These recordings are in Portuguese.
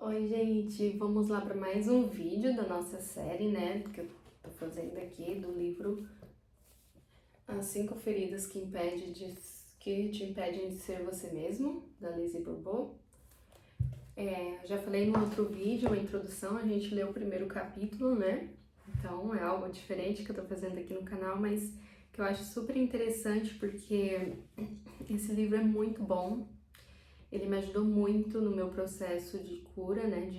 Oi, gente, vamos lá para mais um vídeo da nossa série, né? Que eu tô fazendo aqui do livro As 5 Feridas que te impedem de ser você mesmo, da Lizzie Bourbeau. Já falei no outro vídeo, a introdução, a gente leu o primeiro capítulo, né? Então é algo diferente que eu tô fazendo aqui no canal, mas que eu acho super interessante porque esse livro é muito bom. Ele me ajudou muito no meu processo de cura, né,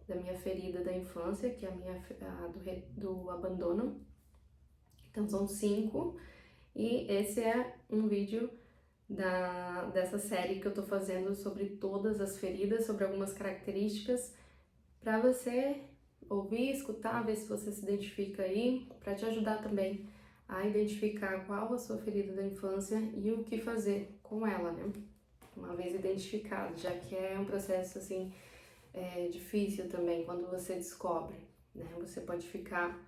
da minha ferida da infância, que é do abandono. Então são 5, e esse é um vídeo dessa série que eu tô fazendo sobre todas as feridas, sobre algumas características, para você ouvir, escutar, ver se você se identifica aí, para te ajudar também a identificar qual a sua ferida da infância e o que fazer com ela, né? Uma vez identificado, já que é um processo assim difícil também quando você descobre, né? Você pode ficar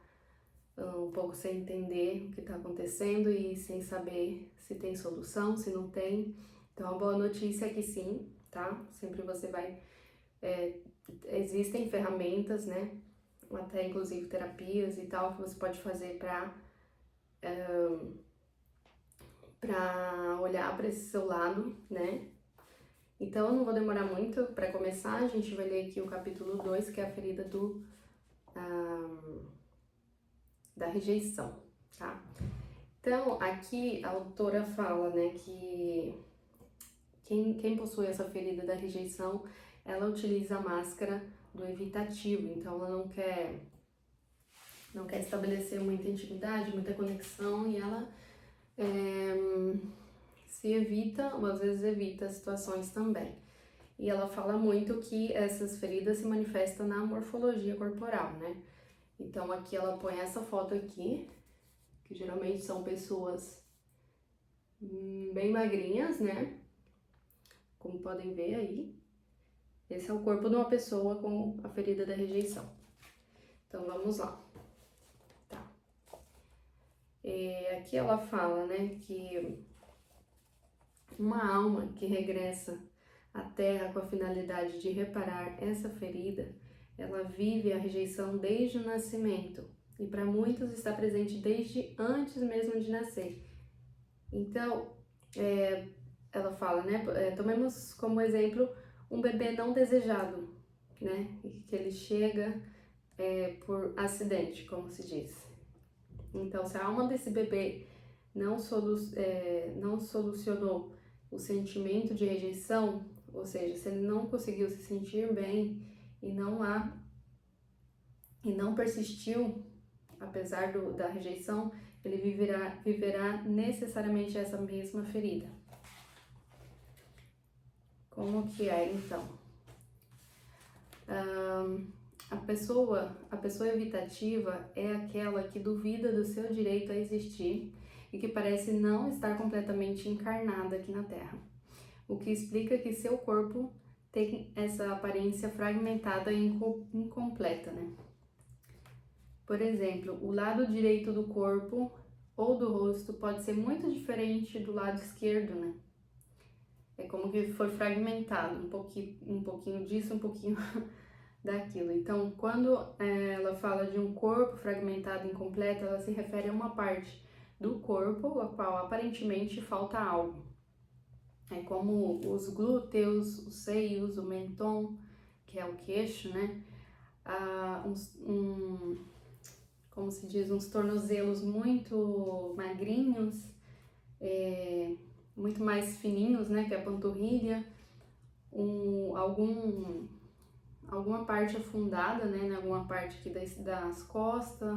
um pouco sem entender o que está acontecendo e sem saber se tem solução, se não tem. Então a boa notícia é que sim, tá? Sempre você vai existem ferramentas, né? Até inclusive terapias e tal que você pode fazer para olhar para esse seu lado, né? Então, eu não vou demorar muito para começar, a gente vai ler aqui o capítulo 2, que é a ferida da rejeição, tá? Então, aqui a autora fala, né, que quem possui essa ferida da rejeição, ela utiliza a máscara do evitativo, então ela não quer estabelecer muita intimidade, muita conexão, e ela se evita, ou às vezes evita situações também. E ela fala muito que essas feridas se manifestam na morfologia corporal, né? Então aqui ela põe essa foto aqui, que geralmente são pessoas bem magrinhas, né? Como podem ver aí. Esse é o corpo de uma pessoa com a ferida da rejeição. Então vamos lá. Tá. Aqui ela fala, né, que uma alma que regressa à Terra com a finalidade de reparar essa ferida, ela vive a rejeição desde o nascimento e para muitos está presente desde antes mesmo de nascer. Então, ela fala, né? Tomemos como exemplo um bebê não desejado, né? Que ele chega por acidente, como se diz. Então, se a alma desse bebê não solucionou o sentimento de rejeição, ou seja, se ele não conseguiu se sentir bem e não persistiu, apesar da rejeição, ele viverá necessariamente essa mesma ferida. Como que é então? A pessoa evitativa é aquela que duvida do seu direito a existir e que parece não estar completamente encarnada aqui na Terra, o que explica que seu corpo tem essa aparência fragmentada e incompleta, né? Por exemplo, o lado direito do corpo ou do rosto pode ser muito diferente do lado esquerdo, né? É como que foi fragmentado, um pouquinho disso, um pouquinho daquilo. Então, quando ela fala de um corpo fragmentado e incompleto, ela se refere a uma parte do corpo a qual aparentemente falta algo. É como os glúteos, os seios, o mentão, que é o queixo, né? Como se diz, uns tornozelos muito magrinhos, muito mais fininhos, né? Que é a panturrilha, alguma parte afundada, né? Em alguma parte aqui das costas,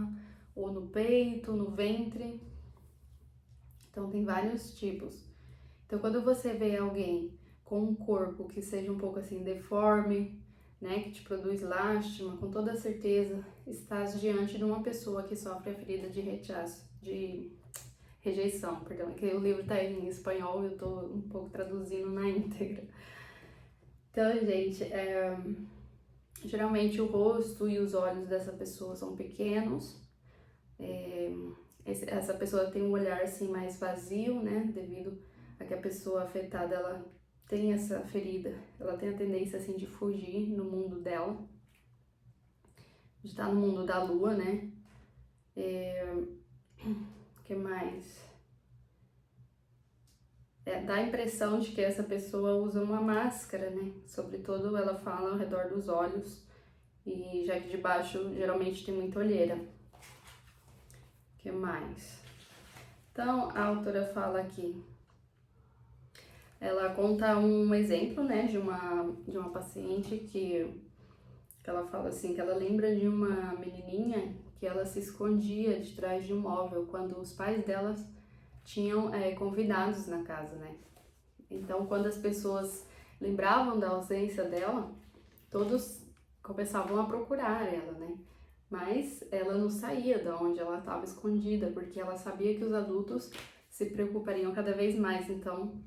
ou no peito, no ventre. Então tem vários tipos. Então quando você vê alguém com um corpo que seja um pouco assim deforme, né, que te produz lástima, com toda certeza estás diante de uma pessoa que sofre a ferida de rejeição, perdão, que o livro tá em espanhol e eu tô um pouco traduzindo na íntegra. Então, gente, geralmente o rosto e os olhos dessa pessoa são pequenos, essa pessoa tem um olhar assim mais vazio, né, devido a que a pessoa afetada, ela tem essa ferida, ela tem a tendência assim de fugir no mundo dela, de estar no mundo da lua, né? Que mais? Dá a impressão de que essa pessoa usa uma máscara, né? Sobretudo ela fala ao redor dos olhos, e já que de baixo geralmente tem muita olheira. Que mais? Então a autora fala aqui, ela conta um exemplo, né, de uma paciente que ela fala assim, que ela lembra de uma menininha que ela se escondia de trás de um móvel quando os pais delas tinham convidados na casa, né? Então, quando as pessoas lembravam da ausência dela, todos começavam a procurar ela, né? Mas ela não saía de onde ela estava escondida, porque ela sabia que os adultos se preocupariam cada vez mais. Então,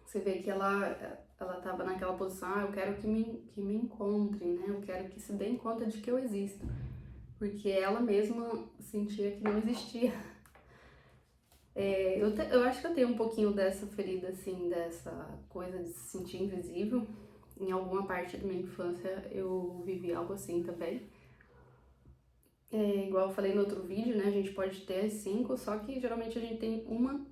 você vê que ela estava naquela posição, eu quero que me encontrem, né? Eu quero que se deem conta de que eu existo. Porque ela mesma sentia que não existia. Eu acho que eu tenho um pouquinho dessa ferida, assim, dessa coisa de se sentir invisível. Em alguma parte da minha infância eu vivi algo assim também. Igual eu falei no outro vídeo, né? A gente pode ter as 5, só que geralmente a gente tem uma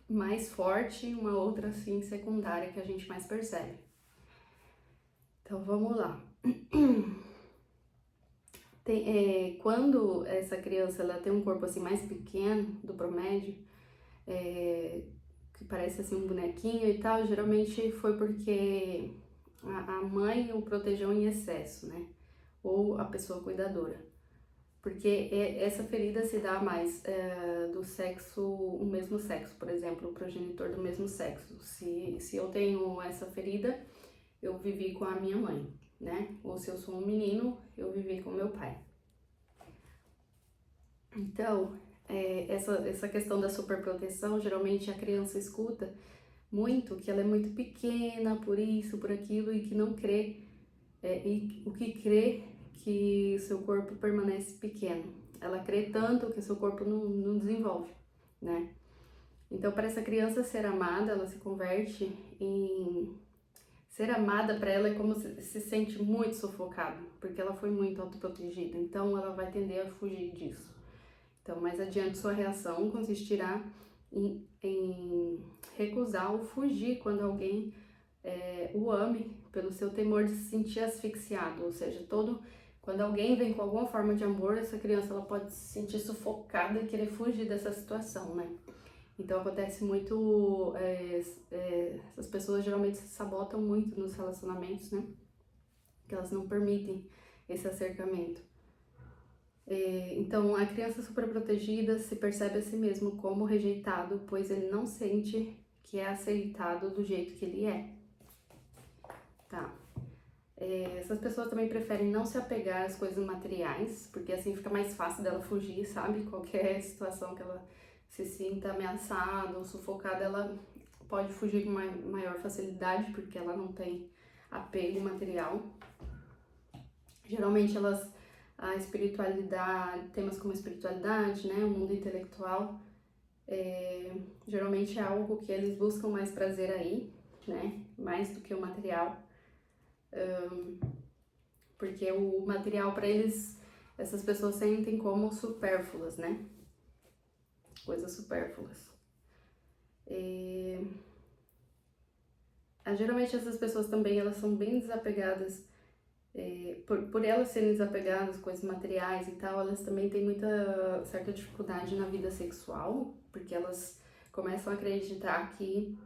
mais forte e uma outra, assim, secundária que a gente mais percebe. Então, vamos lá. Quando essa criança ela tem um corpo assim mais pequeno do promédio, que parece assim um bonequinho e tal, geralmente foi porque a mãe o protegeu em excesso, né? Ou a pessoa cuidadora. Porque essa ferida se dá mais do sexo, o mesmo sexo, por exemplo, o progenitor do mesmo sexo. Se eu tenho essa ferida, eu vivi com a minha mãe, né? Ou se eu sou um menino, eu vivi com meu pai. Então, essa questão da superproteção, geralmente a criança escuta muito que ela é muito pequena, por isso, por aquilo, e que não crê, e o que crê que seu corpo permanece pequeno. Ela crê tanto que seu corpo não desenvolve, né? Então, para essa criança ser amada, ela se converte em... Ser amada para ela é como se sente muito sufocada, porque ela foi muito autoprotegida. Então, ela vai tender a fugir disso. Então, mais adiante, sua reação consistirá em recusar ou fugir quando alguém o ame pelo seu temor de se sentir asfixiado, ou seja, quando alguém vem com alguma forma de amor, essa criança ela pode se sentir sufocada e querer fugir dessa situação, né? Então acontece muito, essas pessoas geralmente se sabotam muito nos relacionamentos, né? Que elas não permitem esse acercamento. Então a criança superprotegida se percebe a si mesmo como rejeitado, pois ele não sente que é aceitado do jeito que ele é. Tá. Essas pessoas também preferem não se apegar às coisas materiais, porque assim fica mais fácil dela fugir, sabe? Qualquer situação que ela se sinta ameaçada ou sufocada, ela pode fugir com maior facilidade, porque ela não tem apego material. Geralmente a espiritualidade, temas como espiritualidade, né, o mundo intelectual, geralmente é algo que eles buscam mais prazer aí, né, mais do que o material. Porque o material para eles, essas pessoas sentem como supérfluas, né? Coisas supérfluas. Geralmente essas pessoas também, elas são bem desapegadas, por elas serem desapegadas, coisas materiais e tal, elas também têm muita certa dificuldade na vida sexual, porque elas começam a acreditar que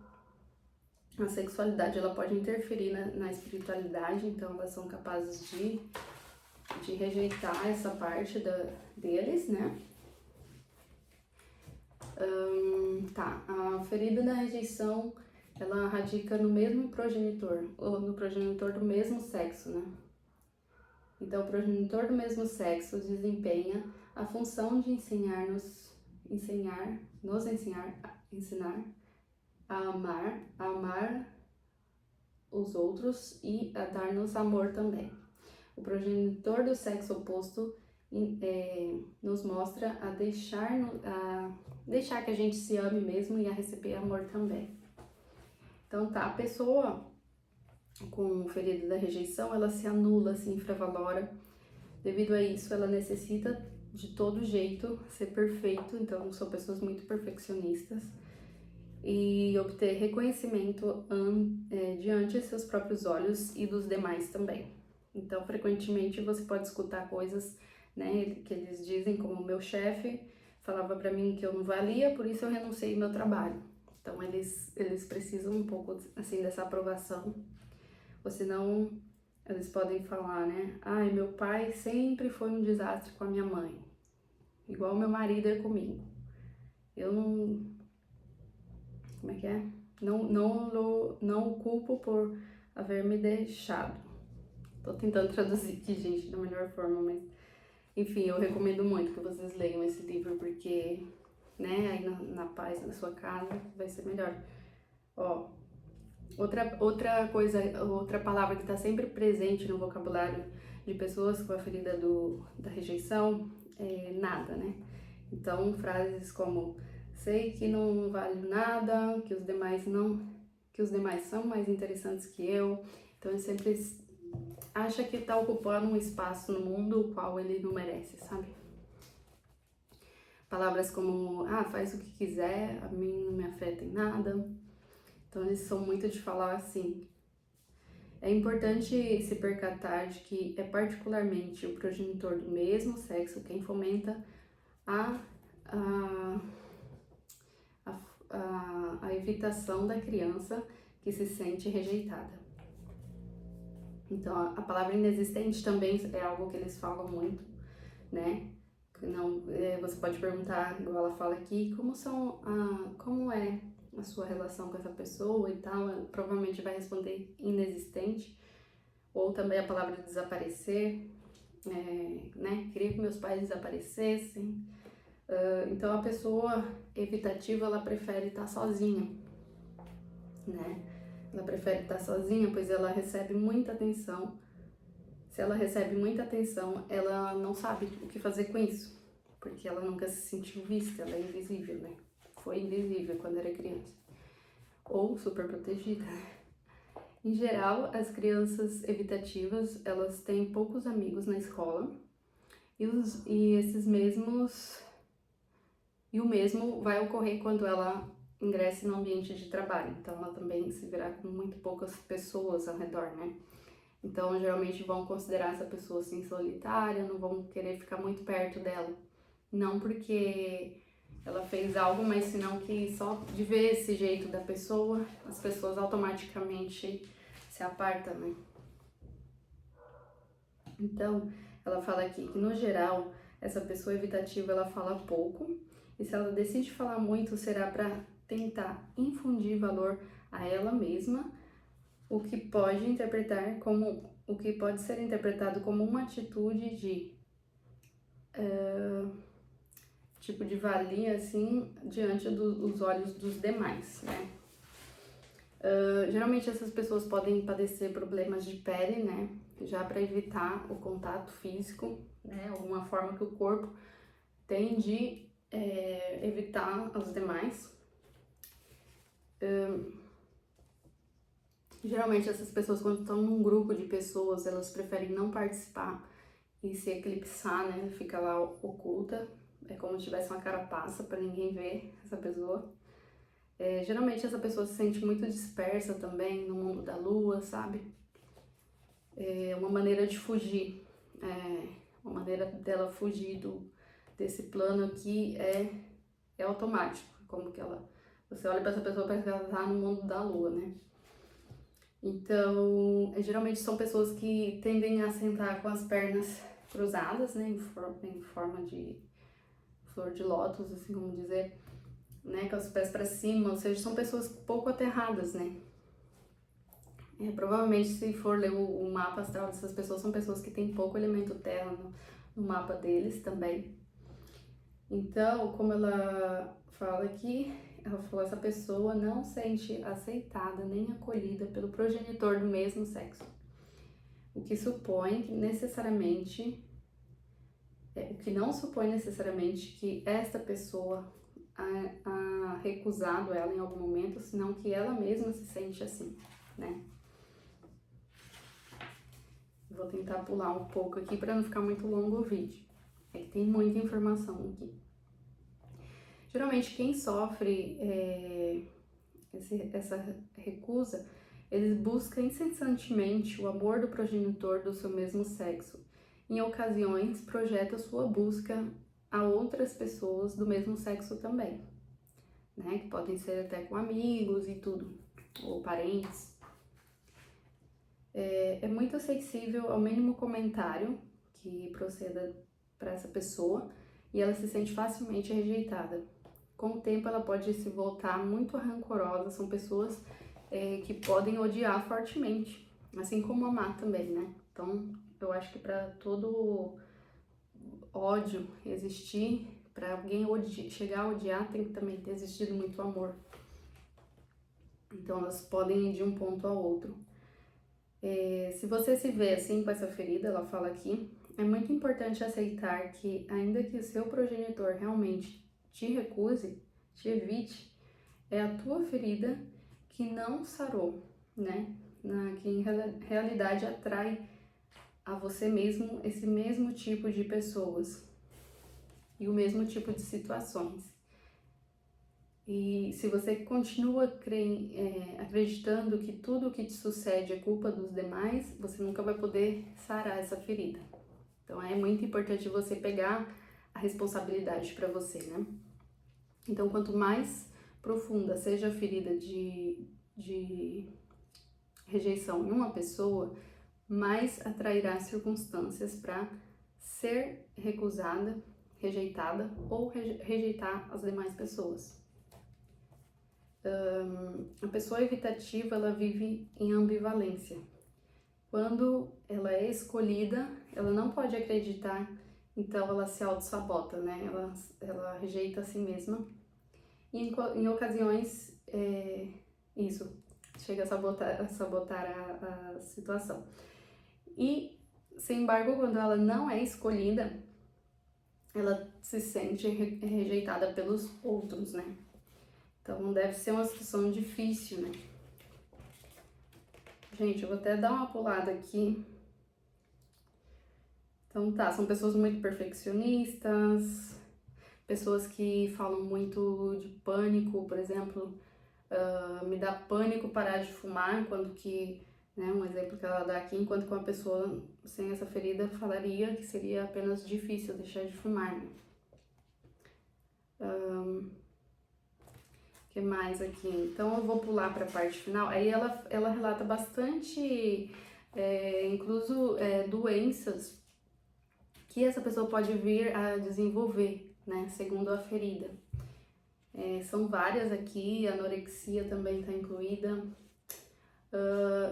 a sexualidade ela pode interferir na espiritualidade, então elas são capazes de rejeitar essa parte deles, né? Tá, a ferida da rejeição, ela radica no mesmo progenitor, ou no progenitor do mesmo sexo, né? Então, o progenitor do mesmo sexo desempenha a função de ensinar a amar os outros e a dar-nos amor também. O progenitor do sexo oposto nos mostra a deixar que a gente se ame mesmo e a receber amor também. Então tá, a pessoa com ferida da rejeição, ela se anula, se infravalora. Devido a isso, ela necessita de todo jeito ser perfeito, então são pessoas muito perfeccionistas, e obter reconhecimento diante de seus próprios olhos e dos demais também. Então, frequentemente você pode escutar coisas, né, que eles dizem, como meu chefe falava para mim que eu não valia, por isso eu renunciei ao meu trabalho. Então, eles precisam um pouco, assim, dessa aprovação, ou senão eles podem falar, né, ai, meu pai sempre foi um desastre com a minha mãe, igual meu marido é comigo. Eu não, como é que é? Não o culpo por haver me deixado. Tô tentando traduzir aqui, gente, da melhor forma, mas enfim, eu recomendo muito que vocês leiam esse livro, porque, né, aí na paz da sua casa vai ser melhor. Ó, outra coisa, outra palavra que tá sempre presente no vocabulário de pessoas com a ferida da rejeição é nada, né? Então, frases como sei que não vale nada, que os demais são mais interessantes que eu. Então, ele sempre acha que tá ocupando um espaço no mundo o qual ele não merece, sabe? Palavras como, faz o que quiser, a mim não me afeta em nada. Então, eles são muito de falar assim. É importante se percatar de que é particularmente o progenitor do mesmo sexo quem fomenta a evitação da criança que se sente rejeitada. Então, a palavra inexistente também é algo que eles falam muito, né? Não, você pode perguntar, igual ela fala aqui, como é a sua relação com essa pessoa e tal. Ela provavelmente vai responder inexistente. Ou também a palavra desaparecer, né? Queria que meus pais desaparecessem. Então, a pessoa evitativa, ela prefere estar sozinha, né? Ela prefere estar sozinha, pois ela recebe muita atenção. Se ela recebe muita atenção, ela não sabe o que fazer com isso, porque ela nunca se sentiu vista, ela é invisível, né? Foi invisível quando era criança. Ou super protegida. Em geral, as crianças evitativas, elas têm poucos amigos na escola, e o mesmo vai ocorrer quando ela ingresse no ambiente de trabalho. Então, ela também se verá com muito poucas pessoas ao redor, né? Então, geralmente vão considerar essa pessoa assim solitária, não vão querer ficar muito perto dela. Não porque ela fez algo, mas senão que só de ver esse jeito da pessoa, as pessoas automaticamente se apartam, né? Então, ela fala aqui que, no geral, essa pessoa evitativa, ela fala pouco, e se ela decide falar muito, será para tentar infundir valor a ela mesma, o que pode ser interpretado como uma atitude de valia, assim, diante dos olhos dos demais, né? Geralmente essas pessoas podem padecer problemas de pele, né? Já para evitar o contato físico, né? Alguma forma que o corpo tem de evitar os demais. Geralmente essas pessoas, quando estão num grupo de pessoas, elas preferem não participar e se eclipsar, né? Fica lá oculta, é como se tivesse uma carapaça para ninguém ver essa pessoa. Geralmente essa pessoa se sente muito dispersa também no mundo da lua, sabe? É uma maneira de fugir, uma maneira dela fugir desse plano aqui é automático, como que você olha para essa pessoa, parece que ela tá no mundo da lua, né? Então, geralmente são pessoas que tendem a sentar com as pernas cruzadas, né, em forma de flor de lótus, assim como dizer, né, com os pés para cima, ou seja, são pessoas pouco aterradas, né. Provavelmente, se for ler o mapa astral dessas pessoas, são pessoas que têm pouco elemento terra no mapa deles também. Então, como ela fala aqui, ela falou, essa pessoa não sente aceitada nem acolhida pelo progenitor do mesmo sexo, o que não supõe necessariamente que esta pessoa recusado ela em algum momento, senão que ela mesma se sente assim, né? Vou tentar pular um pouco aqui para não ficar muito longo o vídeo. É que tem muita informação aqui. Geralmente quem sofre essa recusa, eles buscam incessantemente o amor do progenitor do seu mesmo sexo. Em ocasiões, projeta sua busca a outras pessoas do mesmo sexo também, né? Que podem ser até com amigos e tudo, ou parentes. É muito sensível ao mínimo comentário que proceda para essa pessoa e ela se sente facilmente rejeitada. Com o tempo, ela pode se voltar muito rancorosa. São pessoas que podem odiar fortemente, assim como amar também, né? Então, eu acho que para todo ódio existir, para alguém chegar a odiar, tem que também ter existido muito amor. Então, elas podem ir de um ponto ao outro. Se você se vê assim com essa ferida, ela fala aqui, é muito importante aceitar que, ainda que o seu progenitor realmente te recuse, te evite, é a tua ferida que não sarou, né? Que em realidade atrai a você mesmo esse mesmo tipo de pessoas e o mesmo tipo de situações. E se você continua acreditando que tudo o que te sucede é culpa dos demais, você nunca vai poder sarar essa ferida. Então é muito importante você pegar a responsabilidade para você, né? Então quanto mais profunda seja a ferida de rejeição em uma pessoa, mais atrairá circunstâncias para ser recusada, rejeitada ou rejeitar as demais pessoas. A pessoa evitativa, ela vive em ambivalência. Quando ela é escolhida, ela não pode acreditar, então ela se auto-sabota, né? Ela rejeita a si mesma. E em ocasiões, isso chega a sabotar a situação. E, sem embargo, quando ela não é escolhida, ela se sente rejeitada pelos outros, né? Então deve ser uma situação difícil, né? Gente, eu vou até dar uma pulada aqui. Então tá, são pessoas muito perfeccionistas, pessoas que falam muito de pânico, por exemplo, me dá pânico parar de fumar, enquanto que, né, um exemplo que ela dá aqui, enquanto que uma pessoa sem essa ferida falaria que seria apenas difícil deixar de fumar, né? Que mais aqui? Então eu vou pular para a parte final. Aí ela relata bastante, incluso doenças que essa pessoa pode vir a desenvolver, né? Segundo a ferida. São várias aqui, a anorexia também está incluída.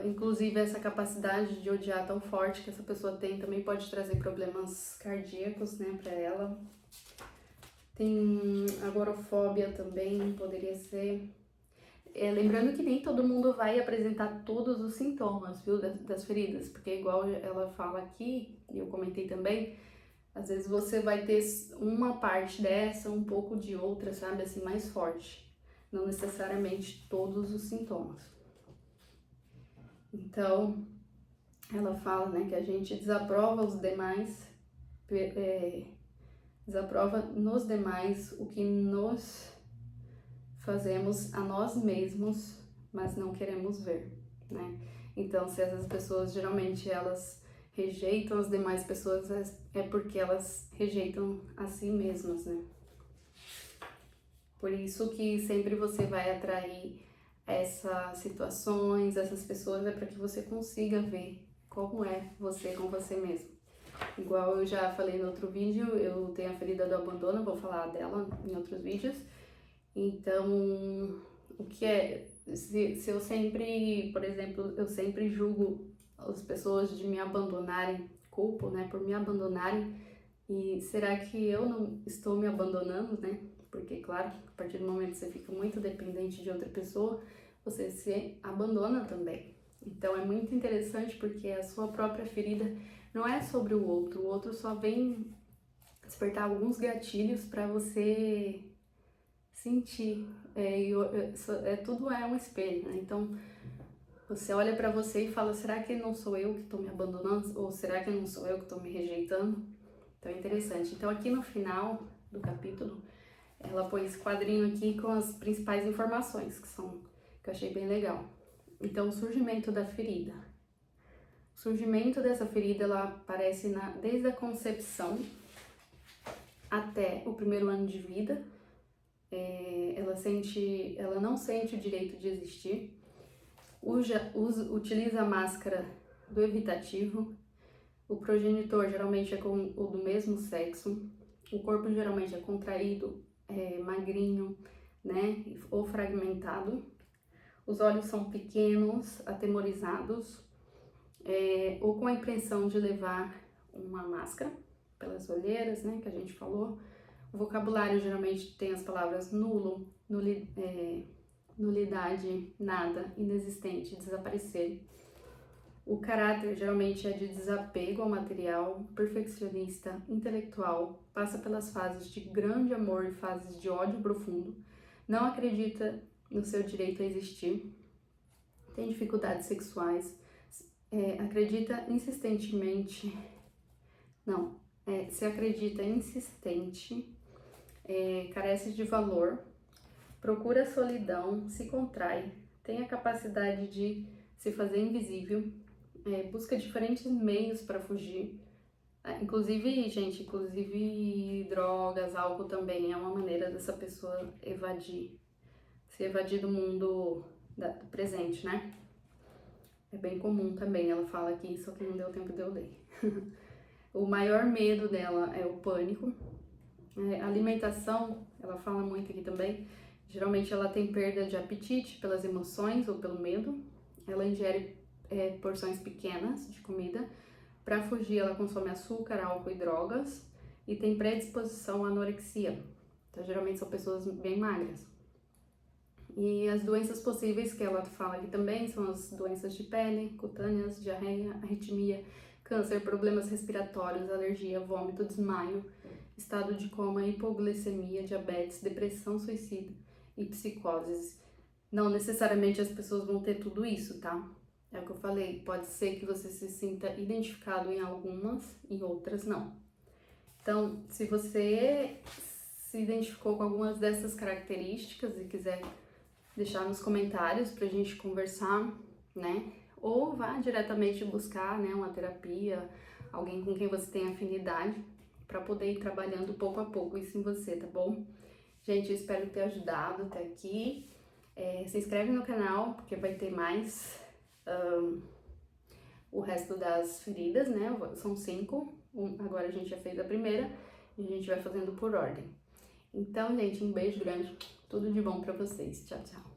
Inclusive essa capacidade de odiar tão forte que essa pessoa tem também pode trazer problemas cardíacos, né, para ela. Tem agorafobia também, poderia ser. Lembrando que nem todo mundo vai apresentar todos os sintomas, viu, das feridas, porque igual ela fala aqui, e eu comentei também, às vezes você vai ter uma parte dessa, um pouco de outra, sabe, assim, mais forte. Não necessariamente todos os sintomas. Então, ela fala, né, que a gente desaprova os demais, desaprova nos demais o que nós fazemos a nós mesmos, mas não queremos ver, né? Então, se essas pessoas, geralmente, elas rejeitam as demais pessoas, é porque elas rejeitam a si mesmas, né? Por isso que sempre você vai atrair essas situações, essas pessoas, é para que você consiga ver como é você com você mesmo. Igual eu já falei no outro vídeo, eu tenho a ferida do abandono, vou falar dela em outros vídeos. Então, o que é, se eu sempre, por exemplo, eu sempre julgo as pessoas de me abandonarem, culpo, né, por me abandonarem, e será que eu não estou me abandonando, né? Porque, claro, a partir do momento que você fica muito dependente de outra pessoa, você se abandona também. Então, é muito interessante porque a sua própria ferida não é sobre o outro só vem despertar alguns gatilhos para você sentir. Tudo é um espelho, né? Então, você olha pra você e fala, será que não sou eu que tô me abandonando? Ou será que não sou eu que tô me rejeitando? Então, é interessante. Então, aqui no final do capítulo, ela põe esse quadrinho aqui com as principais informações, que eu achei bem legal. Então, o surgimento da ferida. O surgimento dessa ferida, ela aparece desde a concepção até o primeiro ano de vida. Ela não sente o direito de existir. Utiliza a máscara do evitativo. O progenitor geralmente é com o do mesmo sexo. O corpo geralmente é contraído, magrinho, né? Ou fragmentado. Os olhos são pequenos, atemorizados, ou com a impressão de levar uma máscara, pelas olheiras, né, que a gente falou. O vocabulário geralmente tem as palavras nulo, nulidade, nada, inexistente, desaparecer. O caráter geralmente é de desapego ao material, perfeccionista, intelectual, passa pelas fases de grande amor e fases de ódio profundo, não acredita no seu direito a existir, tem dificuldades sexuais, acredita insistentemente, se acredita insistente, carece de valor, procura solidão, se contrai, tem a capacidade de se fazer invisível, busca diferentes meios para fugir, inclusive drogas, álcool também é uma maneira dessa pessoa se evadir do mundo do presente, né? É bem comum também, ela fala aqui, só que não deu tempo de eu ler. O maior medo dela é o pânico. Alimentação, ela fala muito aqui também, geralmente ela tem perda de apetite pelas emoções ou pelo medo. Ela ingere porções pequenas de comida. Para fugir, ela consome açúcar, álcool e drogas. E tem predisposição à anorexia. Então, geralmente são pessoas bem magras. E as doenças possíveis que ela fala aqui também são as doenças de pele, cutâneas, diarreia, arritmia, câncer, problemas respiratórios, alergia, vômito, desmaio, estado de coma, hipoglicemia, diabetes, depressão, suicídio e psicoses. Não necessariamente as pessoas vão ter tudo isso, tá? É o que eu falei, pode ser que você se sinta identificado em algumas e outras não. Então, se você se identificou com algumas dessas características e quiser deixar nos comentários pra gente conversar, né? Ou vá diretamente buscar, né, uma terapia, alguém com quem você tem afinidade, para poder ir trabalhando pouco a pouco isso em você, tá bom? Gente, eu espero ter ajudado até aqui. Se inscreve no canal, porque vai ter mais o resto das feridas, né? São 5. Agora a gente já fez a primeira e a gente vai fazendo por ordem. Então, gente, um beijo grande. Tudo de bom pra vocês. Tchau, tchau.